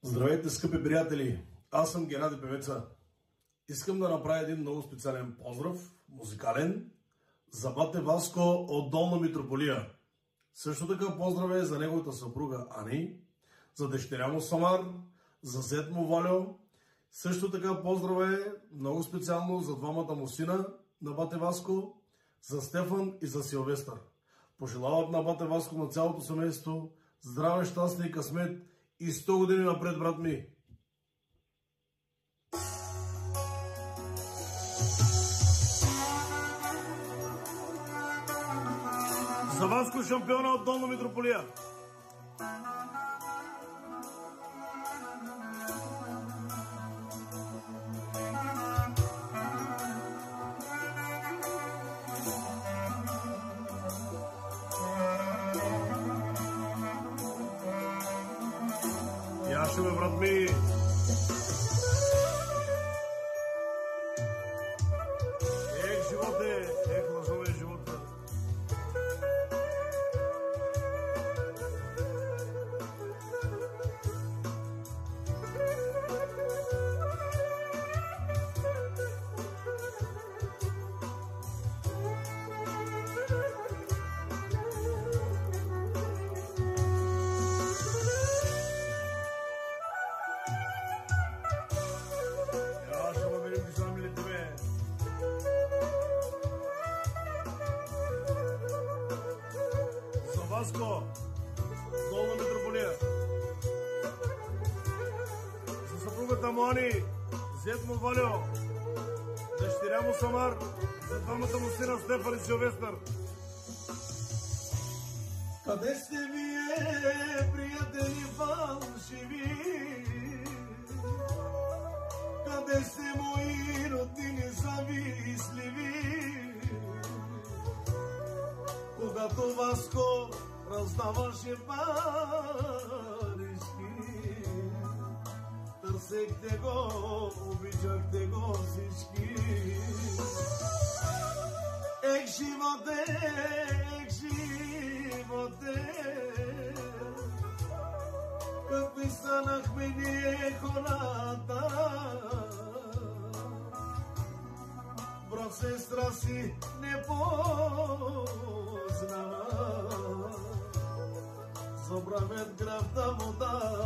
Здравейте, скъпи приятели! Аз съм Геннади Певеца. Искам да направя един много специален поздрав, музикален, за бате Васко от Долна Митрополия. Също така поздраве за неговата съпруга Ани, за дъщеря му Самар, за зет му Валю. Също така поздраве много специално за двамата му сина на бате Васко, за Стефан и за Силвестър. Пожелават на бате Васко, на цялото семейство здраве, щастие и късмет и 100 години напред, брат ми! За Васко, шампиона от Долна Митрополия! Яшове, брат ми! Ех, животе! Ех, лъжове живота! Васко, Долна Митрополия. За съпругата му Ани, зет му Валю, дъщеря му Самар, за двамата му сина Стефан и Силвестър. Къде сте вие, приятели фалшиви? Къде сте мои роднини завистливи? Когато Васко раздаваше парички, търсехте го, обичахте го всички. Ех, животе, ех, животе, какви станахме ние хората. Брат, сестра си не познава, забравят гръбта вода.